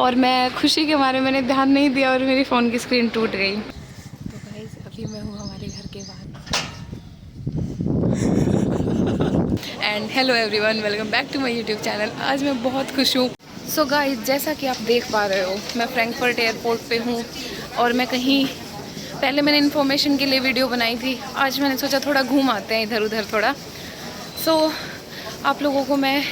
और मैं खुशी के मारे मैंने ध्यान नहीं दिया और मेरी फ़ोन की स्क्रीन टूट गई। तो गाइस अभी मैं हूँ हमारे घर के बाहर। And hello everyone, welcome back to my YouTube channel. आज मैं बहुत खुश हूँ। सो गाइस, जैसा कि आप देख पा रहे हो, मैं फ्रैंकफर्ट एयरपोर्ट पे हूँ और मैं कहीं पहले मैंने इन्फॉर्मेशन के लिए वीडियो बनाई थी। आज मैंने सोचा थोड़ा घूम आते हैं इधर उधर थोड़ा। सो आप लोगों को मैं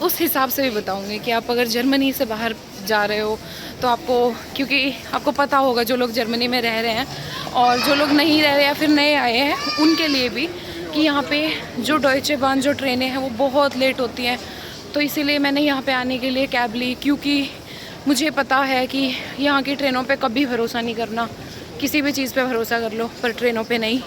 उस हिसाब से भी बताऊंगी कि आप अगर जर्मनी से बाहर जा रहे हो तो आपको, क्योंकि आपको पता होगा जो लोग जर्मनी में रह रहे हैं और जो लोग नहीं रह रहे या फिर नए आए हैं उनके लिए भी, कि यहाँ पे जो डॉयचे बान जो ट्रेनें हैं वो बहुत लेट होती हैं। तो इसीलिए मैंने यहाँ पे आने के लिए कैब ली, क्योंकि मुझे पता है कि यहाँ की ट्रेनों पे कभी भरोसा नहीं करना। किसी भी चीज़ पे भरोसा कर लो पर ट्रेनों पे नहीं।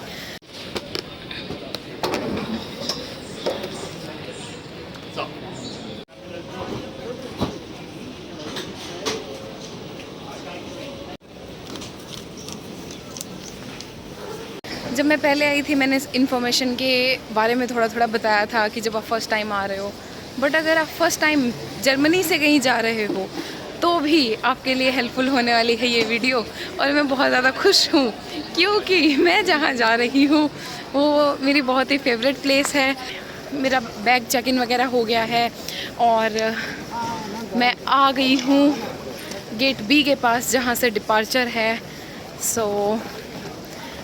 जब मैं पहले आई थी मैंने इस इन्फॉर्मेशन के बारे में थोड़ा थोड़ा बताया था कि जब आप फर्स्ट टाइम आ रहे हो, बट अगर आप फर्स्ट टाइम जर्मनी से कहीं जा रहे हो तो भी आपके लिए हेल्पफुल होने वाली है ये वीडियो। और मैं बहुत ज़्यादा खुश हूँ क्योंकि मैं जहाँ जा रही हूँ वो मेरी बहुत ही फेवरेट प्लेस है। मेरा बैग चेक इन वगैरह हो गया है और मैं आ गई हूँ गेट बी के पास जहाँ से डिपार्चर है।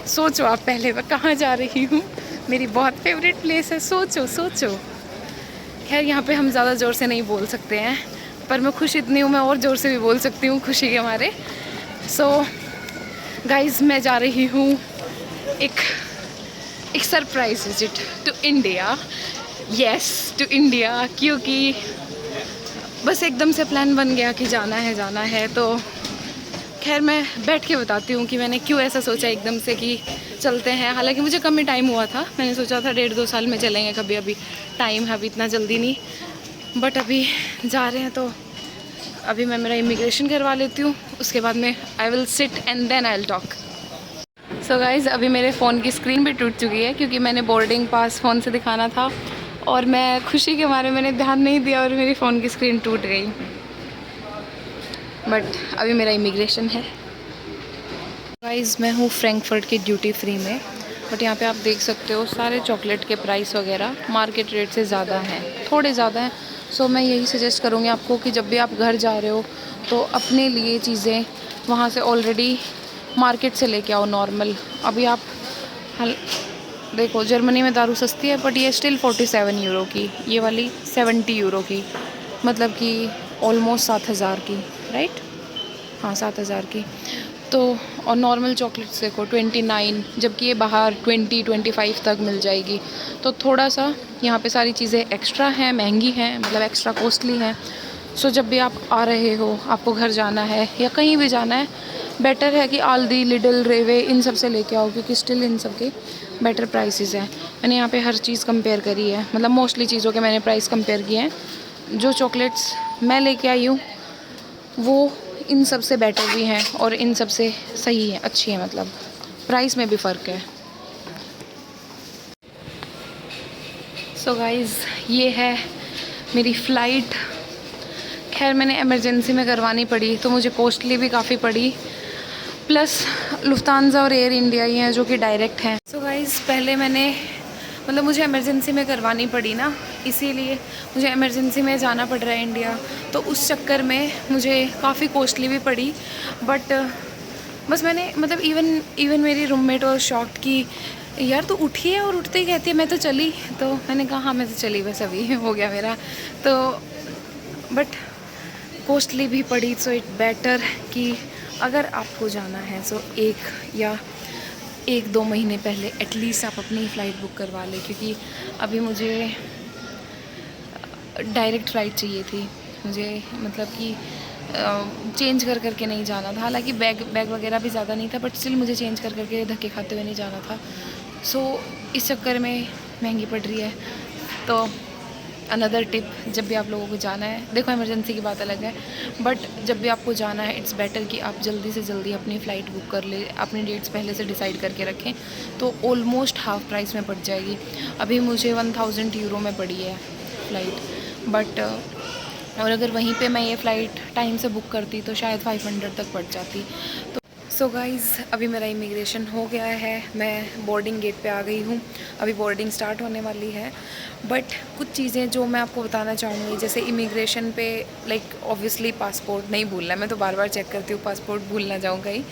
सोचो आप पहले मैं कहाँ जा रही हूँ, मेरी बहुत फेवरेट प्लेस है। सोचो। खैर यहाँ पे हम ज़्यादा ज़ोर से नहीं बोल सकते हैं, पर मैं खुश इतनी हूँ मैं और ज़ोर से भी बोल सकती हूँ खुशी के मारे। सो गाइज़, मैं जा रही हूँ एक surprise visit to India. Yes, to India, क्योंकि बस एकदम से प्लान बन गया कि जाना है। तो खैर मैं बैठ के बताती हूँ कि मैंने क्यों ऐसा सोचा एकदम से कि चलते हैं। हालांकि मुझे कम ही टाइम हुआ था, मैंने सोचा था 1.5-2 साल में चलेंगे कभी, अभी टाइम है, अभी इतना जल्दी नहीं, बट अभी जा रहे हैं। तो अभी मैं मेरा इमिग्रेशन करवा लेती हूँ, उसके बाद में I will sit and then I will talk. So guys, अभी मेरे फ़ोन की स्क्रीन भी टूट चुकी है क्योंकि मैंने बोर्डिंग पास फ़ोन से दिखाना था और मैं खुशी के मारे मैंने ध्यान नहीं दिया और मेरी फ़ोन की स्क्रीन टूट गई। बट अभी मेरा इमिग्रेशन है। गाइस, मैं हूँ फ्रैंकफर्ट की ड्यूटी फ्री में, बट यहाँ पे आप देख सकते हो सारे चॉकलेट के प्राइस वगैरह मार्केट रेट से ज़्यादा हैं, थोड़े ज़्यादा हैं। सो मैं यही सजेस्ट करूँगी आपको कि जब भी आप घर जा रहे हो तो अपने लिए चीज़ें वहाँ से ऑलरेडी मार्केट से लेके आओ नॉर्मल। अभी आप देखो जर्मनी में दारू सस्ती है, बट ये स्टिल 47 यूरो की, ये वाली 70 यूरो की, मतलब कि ऑलमोस्ट 7,000 की, राइट? हाँ, 7,000 की। तो और नॉर्मल चॉकलेट्स देखो 29, जबकि ये बाहर 20-25 तक मिल जाएगी। तो थोड़ा सा यहाँ पे सारी चीज़ें एक्स्ट्रा हैं, महंगी हैं, मतलब एक्स्ट्रा कॉस्टली हैं। सो जब भी आप आ रहे हो, आपको घर जाना है या कहीं भी जाना है, बेटर है कि आल्दी, लिडल, रेवे इन सब से लेके आओ, क्योंकि स्टिल इन सब के बेटर प्राइसेस हैं। मैंने यहाँ पे हर चीज़ कंपेयर करी है, मतलब मोस्टली चीज़ों के मैंने प्राइस कंपेयर किए हैं। जो चॉकलेट्स मैं लेके आई हूँ वो इन सब से बेटर भी हैं और इन सब से सही है, अच्छी है, मतलब प्राइस में भी फ़र्क है। सो गाइज़, ये है मेरी फ़्लाइट। खैर मैंने इमरजेंसी में करवानी पड़ी तो मुझे कॉस्टली भी काफ़ी पड़ी, प्लस लुफ्तांजा और एयर इंडिया ही हैं जो कि डायरेक्ट हैं। सो गाइज़, पहले मैंने मतलब मुझे इमरजेंसी में करवानी पड़ी ना, इसीलिए मुझे इमरजेंसी में जाना पड़ रहा है इंडिया, तो उस चक्कर में मुझे काफ़ी कॉस्टली भी पड़ी। बट बस मैंने मतलब इवन मेरी रूममेट और शॉक्ड की, यार तो उठी है, और उठते ही कहती है मैं तो चली। तो मैंने कहा हाँ मैं तो चली, बस अभी हो गया मेरा। तो बट कॉस्टली भी पड़ी। सो इट बेटर कि अगर आपको जाना है सो 1-2 महीने पहले एटलीस्ट आप अपनी फ़्लाइट बुक करवा लें, क्योंकि अभी मुझे डायरेक्ट फ़्लाइट चाहिए थी। मुझे मतलब कि चेंज कर करके नहीं जाना था। हालांकि बैग वगैरह भी ज़्यादा नहीं था, बट स्टिल मुझे चेंज कर करके धक्के खाते हुए नहीं जाना था। सो इस चक्कर में महंगी पड़ रही है। तो अनदर टिप, जब भी आप लोगों को जाना है, देखो इमरजेंसी की बात अलग है, बट जब भी आपको जाना है इट्स बेटर कि आप जल्दी से जल्दी अपनी फ़्लाइट बुक कर ले, अपनी डेट्स पहले से डिसाइड करके रखें, तो ऑलमोस्ट हाफ प्राइस में पड़ जाएगी। अभी मुझे 1000 यूरो में पड़ी है फ़्लाइट, बट और अगर वहीं पे मैं ये फ़्लाइट टाइम से बुक करती तो शायद 500 तक पड़ जाती। तो सो गाइज़, अभी मेरा इमिग्रेशन हो गया है, मैं बोर्डिंग गेट पे आ गई हूँ। अभी बोर्डिंग स्टार्ट होने वाली है। बट कुछ चीज़ें जो मैं आपको बताना चाहूँगी, जैसे इमिग्रेशन पे लाइक ऑब्वियसली पासपोर्ट नहीं भूलना है। मैं तो बार बार चेक करती हूँ पासपोर्ट भूल ना जाऊँ कहीं।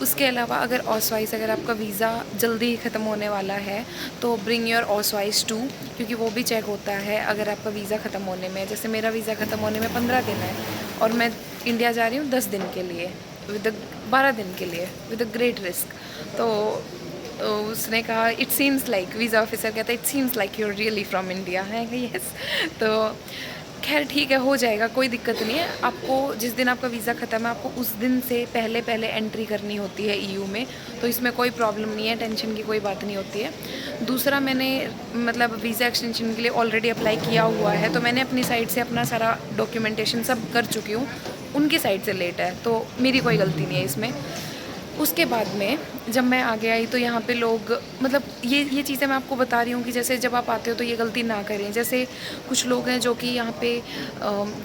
उसके अलावा अगर ऑसवाइस, अगर आपका वीज़ा जल्दी ही ख़त्म होने वाला है तो ब्रिंग योर ऑसवाइस टू, क्योंकि वो भी चेक होता है अगर आपका वीज़ा ख़त्म होने में। जैसे मेरा वीज़ा ख़त्म होने में 15 दिन है और मैं इंडिया जा रही हूँ 10 दिन के लिए, विद 12 दिन के लिए, विद अ ग्रेट रिस्क। तो उसने कहा it seems like, visa officer कहता है it seems like you are really from India है। यस। तो खैर ठीक है, हो जाएगा, कोई दिक्कत नहीं है। आपको जिस दिन आपका वीज़ा ख़त्म है, आपको उस दिन से पहले पहले एंट्री करनी होती है ईयू में, तो इसमें कोई प्रॉब्लम नहीं है, टेंशन की कोई बात नहीं होती है। दूसरा, मैंने मतलब वीज़ा एक्सटेंशन के लिए ऑलरेडी अप्लाई किया हुआ है, तो मैंने अपनी साइड से अपना सारा डॉक्यूमेंटेशन सब कर चुकी हूँ। उनकी साइड से लेट है तो मेरी कोई गलती नहीं है इसमें। उसके बाद में जब मैं आगे आई तो यहाँ पे लोग, मतलब ये चीज़ें मैं आपको बता रही हूँ कि जैसे जब आप आते हो तो ये गलती ना करें। जैसे कुछ लोग हैं जो कि यहाँ पे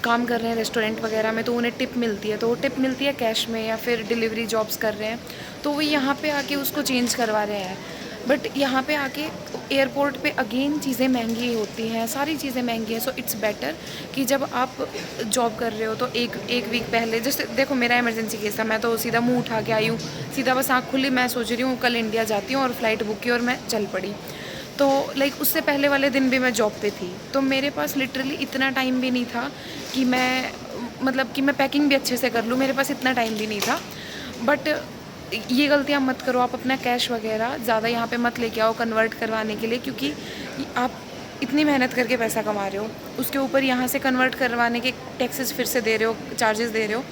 काम कर रहे हैं रेस्टोरेंट वगैरह में, तो उन्हें टिप मिलती है, तो वो टिप मिलती है कैश में, या फिर डिलीवरी जॉब्स कर रहे हैं तो वो यहाँ पे आके उसको चेंज करवा रहे हैं। बट यहाँ पे आके एयरपोर्ट पे अगेन चीज़ें महंगी होती हैं, सारी चीज़ें महंगी हैं। सो इट्स बेटर कि जब आप जॉब कर रहे हो तो एक वीक पहले, जैसे देखो मेरा इमरजेंसी केस था, मैं तो सीधा मुंह उठा के आई हूँ, सीधा बस आँख खुली, मैं सोच रही हूँ कल इंडिया जाती हूँ, और फ़्लाइट बुक की और मैं चल पड़ी। तो लाइक उससे पहले वाले दिन भी मैं जॉब पे थी, तो मेरे पास लिटरली इतना टाइम भी नहीं था कि मैं मतलब कि मैं पैकिंग भी अच्छे से कर लूँ, मेरे पास इतना टाइम भी नहीं था। बट ये गलतियाँ मत करो, आप अपना कैश वगैरह ज़्यादा यहाँ पे मत लेके आओ कन्वर्ट करवाने के लिए, क्योंकि आप इतनी मेहनत करके पैसा कमा रहे हो, उसके ऊपर यहाँ से कन्वर्ट करवाने के टैक्सेस फिर से दे रहे हो, चार्जेस दे रहे हो।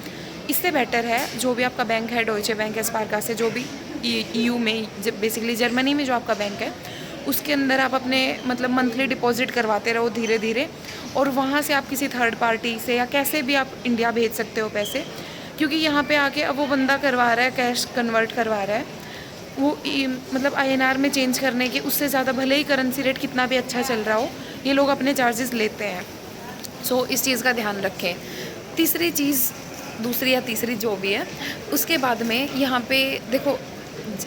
इससे बेटर है जो भी आपका बैंक है, डॉइचे बैंक है, स्पारका से, जो भी ईयू में, बेसिकली जर्मनी में जो आपका बैंक है, उसके अंदर आप अपने मतलब मंथली डिपॉजिट करवाते रहो धीरे धीरे, और वहाँ से आप किसी थर्ड पार्टी से या कैसे भी आप इंडिया भेज सकते हो पैसे। क्योंकि यहाँ पे आके अब वो बंदा करवा रहा है, कैश कन्वर्ट करवा रहा है, वो मतलब आईएनआर में चेंज करने के उससे ज़्यादा, भले ही करेंसी रेट कितना भी अच्छा चल रहा हो, ये लोग अपने चार्जेस लेते हैं। सो इस चीज़ का ध्यान रखें। तीसरी चीज़, दूसरी या तीसरी जो भी है, उसके बाद में यहाँ पे देखो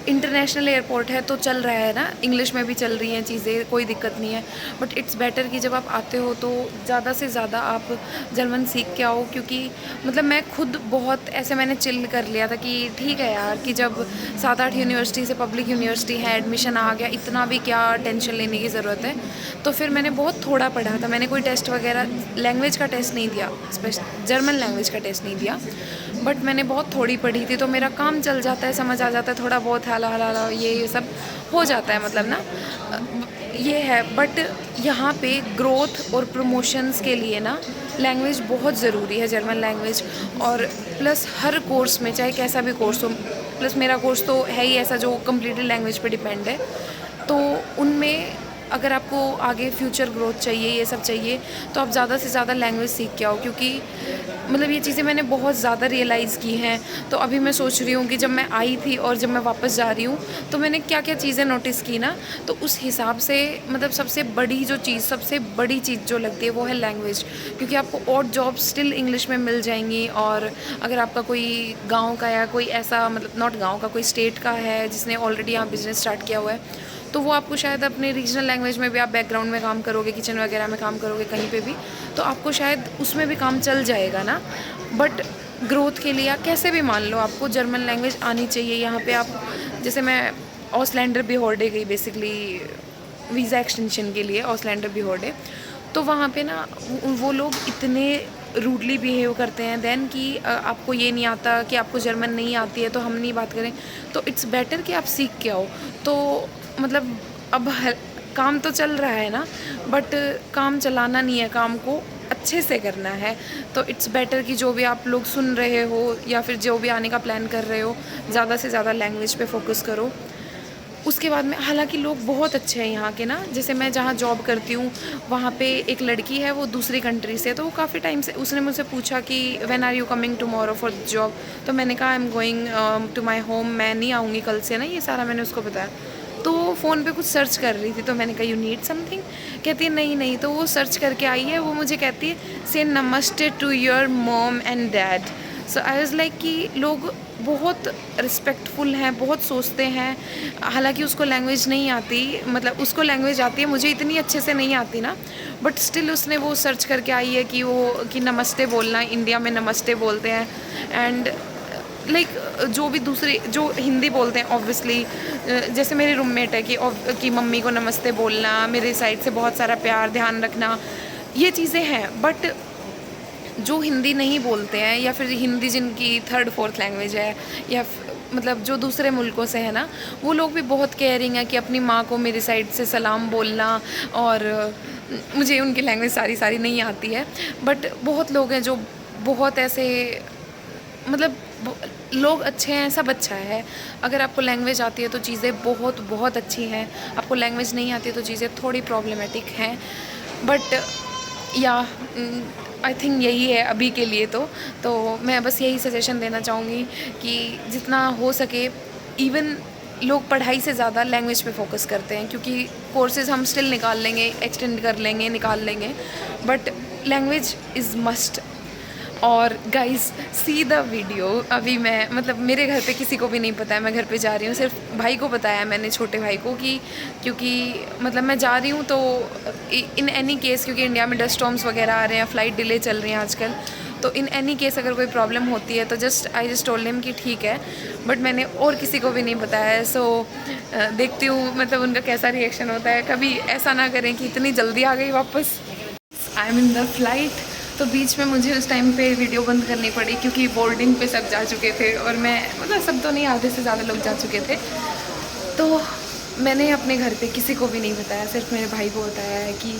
इंटरनेशनल एयरपोर्ट है तो चल रहा है ना, इंग्लिश में भी चल रही हैं चीज़ें, कोई दिक्कत नहीं है। बट इट्स बेटर कि जब आप आते हो तो ज़्यादा से ज़्यादा आप जर्मन सीख के आओ, क्योंकि मतलब मैं खुद बहुत ऐसे मैंने चिल कर लिया था कि ठीक है यार, कि जब 7-8 यूनिवर्सिटी से पब्लिक यूनिवर्सिटी है, एडमिशन आ गया, इतना भी क्या टेंशन लेने की ज़रूरत है। तो फिर मैंने बहुत थोड़ा पढ़ा था, मैंने कोई टेस्ट वगैरह, लैंग्वेज का टेस्ट नहीं दिया, जर्मन लैंग्वेज का टेस्ट नहीं दिया, बट मैंने बहुत थोड़ी पढ़ी थी, तो मेरा काम चल जाता है, समझ आ जाता है थोड़ा बहुत, हाला हाला ये सब हो जाता है, मतलब ना ये है। बट यहाँ पे ग्रोथ और प्रमोशंस के लिए ना लैंग्वेज बहुत ज़रूरी है, जर्मन लैंग्वेज। और प्लस हर कोर्स में, चाहे कैसा भी कोर्स हो, प्लस मेरा कोर्स तो है ही ऐसा जो कम्प्लीटली लैंग्वेज पे डिपेंड है, तो उनमें अगर आपको आगे फ्यूचर ग्रोथ चाहिए, ये सब चाहिए, तो आप ज़्यादा से ज़्यादा लैंग्वेज सीख के आओ, क्योंकि मतलब ये चीज़ें मैंने बहुत ज़्यादा रियलाइज़ की हैं। तो अभी मैं सोच रही हूँ कि जब मैं आई थी और जब मैं वापस जा रही हूँ तो मैंने क्या क्या चीज़ें नोटिस की ना, तो उस हिसाब से मतलब सबसे बड़ी चीज़ जो लगती है वो है लैंग्वेज, क्योंकि आपको और जॉब स्टिल इंग्लिश में मिल जाएंगी। और अगर आपका कोई गाँव का या कोई ऐसा, मतलब नॉट गाँव का, कोई स्टेट का है जिसने ऑलरेडी यहाँ बिज़नेस स्टार्ट किया हुआ है, तो वो आपको शायद अपने रीजनल लैंग्वेज में भी, आप बैकग्राउंड में काम करोगे, किचन वगैरह में काम करोगे, कहीं पे भी, तो आपको शायद उसमें भी काम चल जाएगा ना। बट ग्रोथ के लिए या कैसे भी मान लो, आपको जर्मन लैंग्वेज आनी चाहिए। यहाँ पे आप, जैसे मैं ऑसलैंडर बिहोर्डे गई बेसिकली वीज़ा एक्सटेंशन के लिए, ऑसलैंडर बिहोर्डे, तो वहाँ पे ना वो लोग इतने रूडली बिहेव करते हैं देन कि आपको ये नहीं आता, कि आपको जर्मन नहीं आती है तो हम नहीं बात करें। तो इट्स बेटर कि आप सीख के आओ। तो मतलब अब काम तो चल रहा है ना, बट काम चलाना नहीं है, काम को अच्छे से करना है। तो इट्स बेटर कि जो भी आप लोग सुन रहे हो या फिर जो भी आने का प्लान कर रहे हो, ज़्यादा से ज़्यादा लैंग्वेज पे फोकस करो। उसके बाद में, हालांकि लोग बहुत अच्छे हैं यहाँ के ना, जैसे मैं जहाँ जॉब करती हूँ वहाँ पे एक लड़की है, वो दूसरी कंट्री से, तो वो काफ़ी टाइम से, उसने मुझसे पूछा कि when are you coming tomorrow for job, तो मैंने कहा I am going to my home, मैं नहीं आऊँगी कल से ना, ये सारा मैंने उसको बताया। तो फ़ोन पे कुछ सर्च कर रही थी, तो मैंने कहा यू नीड समथिंग, कहती है नहीं नहीं, तो वो सर्च करके आई है, वो मुझे कहती है से नमस्ते to your mom and dad. So I was like कि लोग बहुत रिस्पेक्टफुल हैं, बहुत सोचते हैं, हालांकि उसको लैंग्वेज नहीं आती, मतलब उसको लैंग्वेज आती है, मुझे इतनी अच्छे से नहीं आती ना, बट स्टिल उसने वो सर्च करके आई है कि वो कि नमस्ते बोलना, इंडिया में नमस्ते बोलते हैं। एंड लाइक जो भी दूसरे जो हिंदी बोलते हैं ऑब्वियसली, जैसे मेरे रूममेट है कि मम्मी को नमस्ते बोलना, मेरे साइड से बहुत सारा प्यार ध्यान रखना, ये चीज़ें हैं। बट जो हिंदी नहीं बोलते हैं, या फिर हिंदी जिनकी थर्ड फोर्थ लैंग्वेज है, या मतलब जो दूसरे मुल्कों से है ना, वो लोग भी बहुत केयरिंग है कि अपनी माँ को मेरी साइड से सलाम बोलना। और मुझे उनकी लैंग्वेज सारी नहीं आती है, बट बहुत लोग हैं जो बहुत ऐसे, मतलब लोग अच्छे हैं, सब अच्छा है। अगर आपको लैंग्वेज आती है तो चीज़ें बहुत बहुत अच्छी हैं, आपको लैंग्वेज नहीं आती तो चीज़ें थोड़ी प्रॉब्लमेटिक हैं। बट या आई थिंक यही है अभी के लिए। तो मैं बस यही सजेशन देना चाहूँगी कि जितना हो सके, इवन लोग पढ़ाई से ज़्यादा लैंग्वेज पे फोकस करते हैं, क्योंकि कोर्सेज हम स्टिल निकाल लेंगे, एक्सटेंड कर लेंगे, निकाल लेंगे, बट लैंग्वेज इज़ मस्ट। और गाइस सी द वीडियो। अभी मैं मतलब मेरे घर पे किसी को भी नहीं पता है मैं घर पे जा रही हूँ, सिर्फ भाई को बताया मैंने, छोटे भाई को, कि क्योंकि मतलब मैं जा रही हूँ तो इन एनी केस, क्योंकि इंडिया में डस्ट स्टॉर्म्स वगैरह आ रहे हैं, फ़्लाइट डिले चल रही हैं आजकल, तो इन एनी केस अगर कोई प्रॉब्लम होती है तो आई जस्ट टोल्ड हिम कि ठीक है, बट मैंने और किसी को भी नहीं बताया है। सो देखती हूँ मतलब उनका कैसा रिएक्शन होता है। कभी ऐसा ना करें कि इतनी जल्दी आ गई वापस। I am in the flight, तो बीच में मुझे उस टाइम पे वीडियो बंद करनी पड़ी, क्योंकि बोर्डिंग पे सब जा चुके थे, और मैं मतलब सब तो नहीं, आधे से ज़्यादा लोग जा चुके थे। तो मैंने अपने घर पे किसी को भी नहीं बताया, सिर्फ मेरे भाई को बताया है कि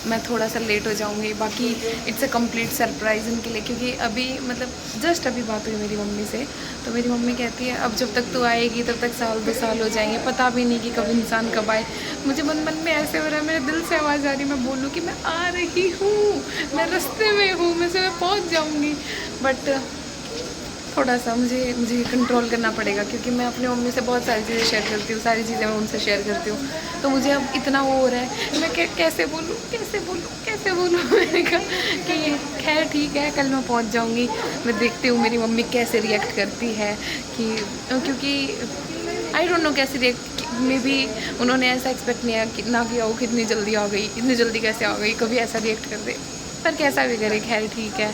मैं थोड़ा सा लेट हो जाऊंगी। बाकी इट्स अ कंप्लीट सरप्राइज़ उनके लिए, क्योंकि अभी मतलब जस्ट अभी बात हुई मेरी मम्मी से, तो मेरी मम्मी कहती है अब जब तक तू आएगी तब तक 1-2 साल हो जाएंगे, पता भी नहीं कि कब इंसान कब आए। मुझे मन मन में ऐसे हो रहा है, मेरे दिल से आवाज़ आ रही है मैं बोलूँ कि मैं आ रही हूँ, मैं रास्ते में हूँ, मैं सुबह पहुँच जाऊँगी। बट थोड़ा सा मुझे कंट्रोल करना पड़ेगा, क्योंकि मैं अपनी मम्मी से बहुत सारी चीज़ें शेयर करती हूँ, सारी चीज़ें मैं उनसे शेयर करती हूँ। तो मुझे अब इतना वो हो रहा है, मैं कैसे बोलूँ मैंने कहा कि खैर ठीक है, कल मैं पहुँच जाऊँगी, मैं देखती हूँ मेरी मम्मी कैसे रिएक्ट करती है। कि क्योंकि आई डोंट नो कैसे रिएक्ट, मे बी उन्होंने ऐसा एक्सपेक्ट ना किया हो कि इतनी जल्दी आ गई, इतनी जल्दी कैसे आ गई, कभी ऐसा रिएक्ट कर दे, पर कैसा भी करे खैर ठीक है।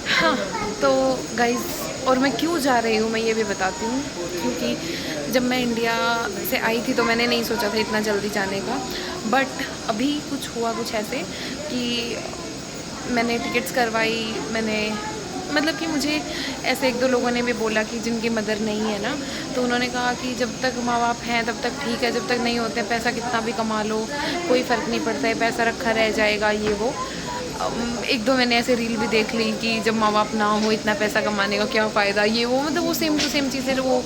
हाँ, तो गाइज़, और मैं क्यों जा रही हूँ मैं ये भी बताती हूँ, क्योंकि जब मैं इंडिया से आई थी तो मैंने नहीं सोचा था इतना जल्दी जाने का, बट अभी कुछ हुआ कुछ ऐसे कि मैंने टिकट्स करवाई, मैंने मतलब कि मुझे ऐसे 1-2 लोगों ने भी बोला कि जिनकी मदर नहीं है ना, तो उन्होंने कहा कि जब तक माँ बाप हैं तब तक ठीक है, जब तक नहीं होते पैसा कितना भी कमा लो कोई फ़र्क नहीं पड़ता है, पैसा रखा रह जाएगा ये वो। 1-2 मैंने ऐसे रील भी देख ली कि जब माँ बाप ना हो इतना पैसा कमाने का क्या फ़ायदा, ये वो, मतलब वो सेम टू सेम चीज़ें वो।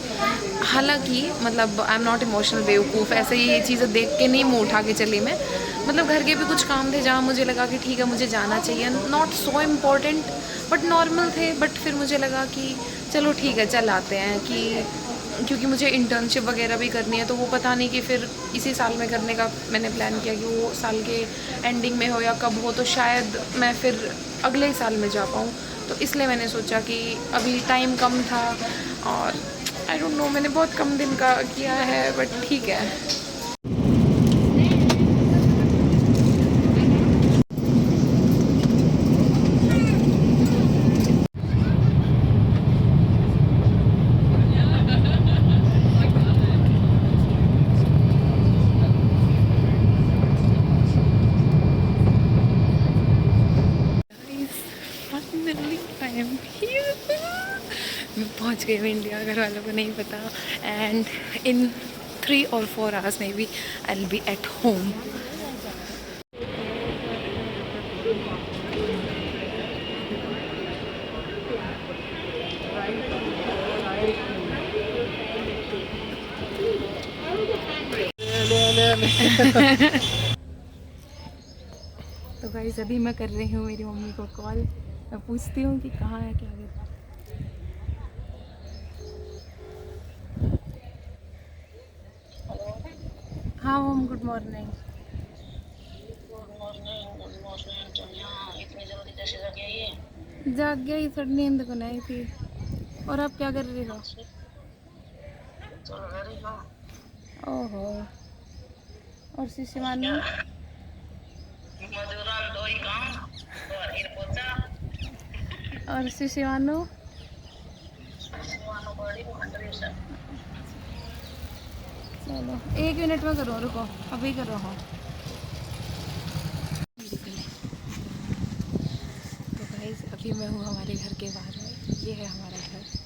हालांकि मतलब आई एम नॉट इमोशनल बेवकूफ़, ऐसे ही ये चीज़ें देख के नहीं मुँह उठा के चली मैं। मतलब घर के भी कुछ काम थे जहाँ मुझे लगा कि ठीक है मुझे जाना चाहिए, not so important but normal थे, बट फिर मुझे लगा कि चलो ठीक है चल आते हैं, कि क्योंकि मुझे इंटर्नशिप वगैरह भी करनी है, तो वो पता नहीं कि फिर इसी साल में करने का मैंने प्लान किया कि वो साल के एंडिंग में हो या कब हो, तो शायद मैं फिर अगले ही साल में जा पाऊँ। तो इसलिए मैंने सोचा कि अभी टाइम कम था, और आई डोंट नो मैंने बहुत कम दिन का किया है, बट ठीक है। आई एम हियर, मैं पहुंच गई हूँ इंडिया, घर वालों को नहीं पता, and in 3 or 4 hours maybe I will be at home. तो गाइस अभी मैं कर रही हूँ मेरी मम्मी को कॉल, मैं पूछती हूँ कि कहाँ है क्या है। हाँ होम, गुड मॉर्निंग। इतनी जल्दी कैसे जग गया ये? जाग गया, ही थोड़ी नींद को नहीं थी। और आप क्या कर रही हो? चलो वेरी गुड। ओहो। और शीशी क्या मानू? मजूरा दो ही काम और हीर पोचा और शीशी मानू? मानो बड़ी मंडली से। चलो 1 मिनट में करो, रुको अभी कर रहा हूँ। तो गाइस अभी मैं हूँ हमारे घर के बाहर में, ये है हमारा घर।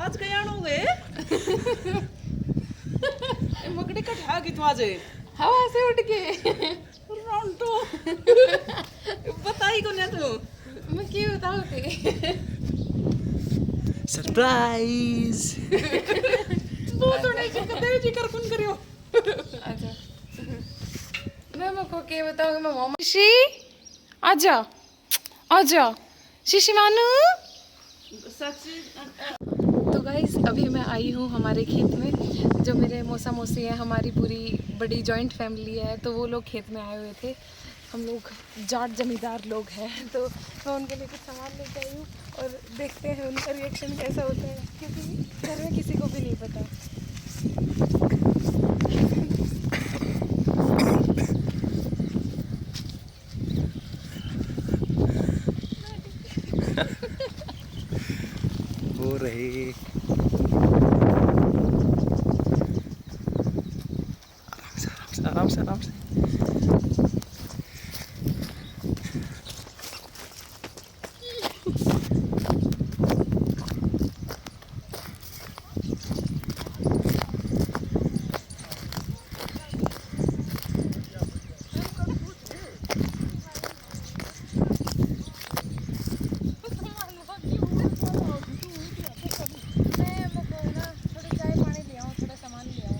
आज कहीं आना हुए मकड़ी कटा की तुम आज हवा से उठ के रोंटो बताई को ना तू मैं क्यों बताऊँ? सरप्राइज। वो तो नहीं जी कर कौन करियो। अच्छा मैं को क्या बताऊँगी? मैं मम्मा शीशी आजा, आजा शीशी मानू। सच तो गाइस अभी मैं आई हूँ हमारे खेत में। जो मेरे मौसा मौसी हैं, हमारी पूरी बड़ी जॉइंट फैमिली है, तो वो लोग खेत में आए हुए थे। हम लोग जाट जमींदार लोग हैं, तो मैं उनके लिए कुछ सामान लेके आई हूँ और देखते हैं उनका रिएक्शन कैसा होता है, क्योंकि घर में किसी को भी नहीं पता। हो रहे आराम से आराम से। थोड़ी चाय पानी ले आओ, थोड़ा सामान ले आओ।